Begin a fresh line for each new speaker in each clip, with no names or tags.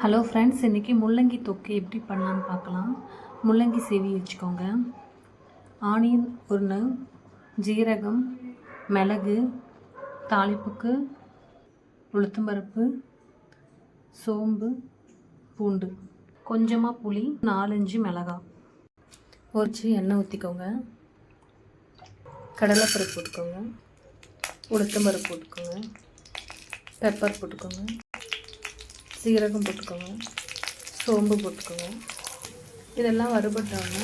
Hello friends, இன்றைக்கி முள்ளங்கி தொக்கு எப்படி பண்ணலான்னு பார்க்கலாம். முள்ளங்கி சீவி வச்சுக்கோங்க. ஆனியன் 1, ஜீரகம், மிளகு, தாளிப்புக்கு உளுத்தம்பருப்பு, சோம்பு, பூண்டு, கொஞ்சமாக புளி, 4-5 மிளகாய் பொரிச்சு எண்ணெய் ஊற்றிக்கோங்க. கடலைப்பருப்பு போட்டுக்கோங்க, உளுத்தம்பருப்பு போட்டுக்கோங்க, பெப்பர் போட்டுக்கோங்க, சீரகம் போட்டுக்கோங்க, சோம்பு போட்டுக்கோங்க. இதெல்லாம் வறுபட்டோன்னா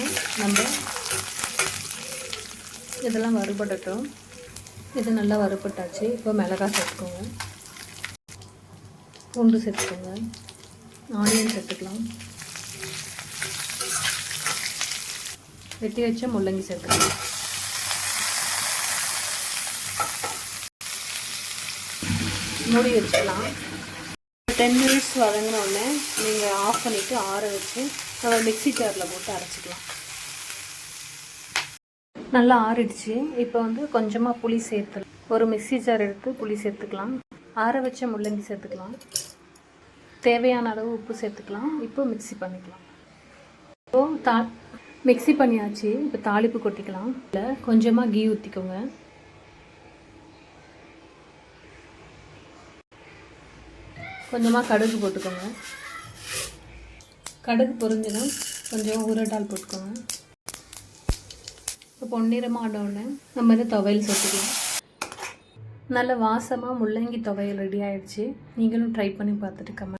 இதெல்லாம் வறுபடட்டும். இது நல்லா வறுபட்டாச்சு. இப்போ மிளகாய் சேர்த்துக்கோங்க, பூண்டு சேர்த்துக்கோங்க, ஆனியன் சேர்த்துக்கலாம், வெட்டி வச்ச முள்ளங்கி சேர்த்துக்கலாம். மூடி வச்சுக்கலாம். 10 மினிட்ஸ் வதங்கினோடனே நீங்கள் ஆஃப் பண்ணிவிட்டு ஆற வச்சு நம்ம மிக்ஸி ஜாரில் போட்டு அரைச்சிக்கலாம். நல்லா ஆறிடுச்சு. இப்போ கொஞ்சமாக புளி சேர்த்து ஒரு மிக்ஸி ஜார் எடுத்து புளி சேர்த்துக்கலாம். ஆற வச்ச முள்ளங்கி சேர்த்துக்கலாம். தேவையான அளவு உப்பு சேர்த்துக்கலாம். இப்போ மிக்ஸி பண்ணிக்கலாம். இப்போது மிக்ஸி பண்ணியாச்சு. இப்போ தாளிப்பு கொட்டிக்கலாம். இல்லை கொஞ்சமாக கீ ஊற்றிக்கோங்க. கொஞ்சமாக கடுகு போட்டுக்கோங்க. கடுகு பொரிஞ்சதும் கொஞ்சம் உருளைடால் போட்டுக்கோங்க. இப்போ பொன்னிறமாக ஆனோடனே நம்ம துவையல் சேர்த்துக்கலாம். நல்ல வாசமாக முள்ளங்கி துவையல் ரெடி ஆகிடுச்சு. நீங்களும் ட்ரை பண்ணி பார்த்துட்டு கமெண்ட்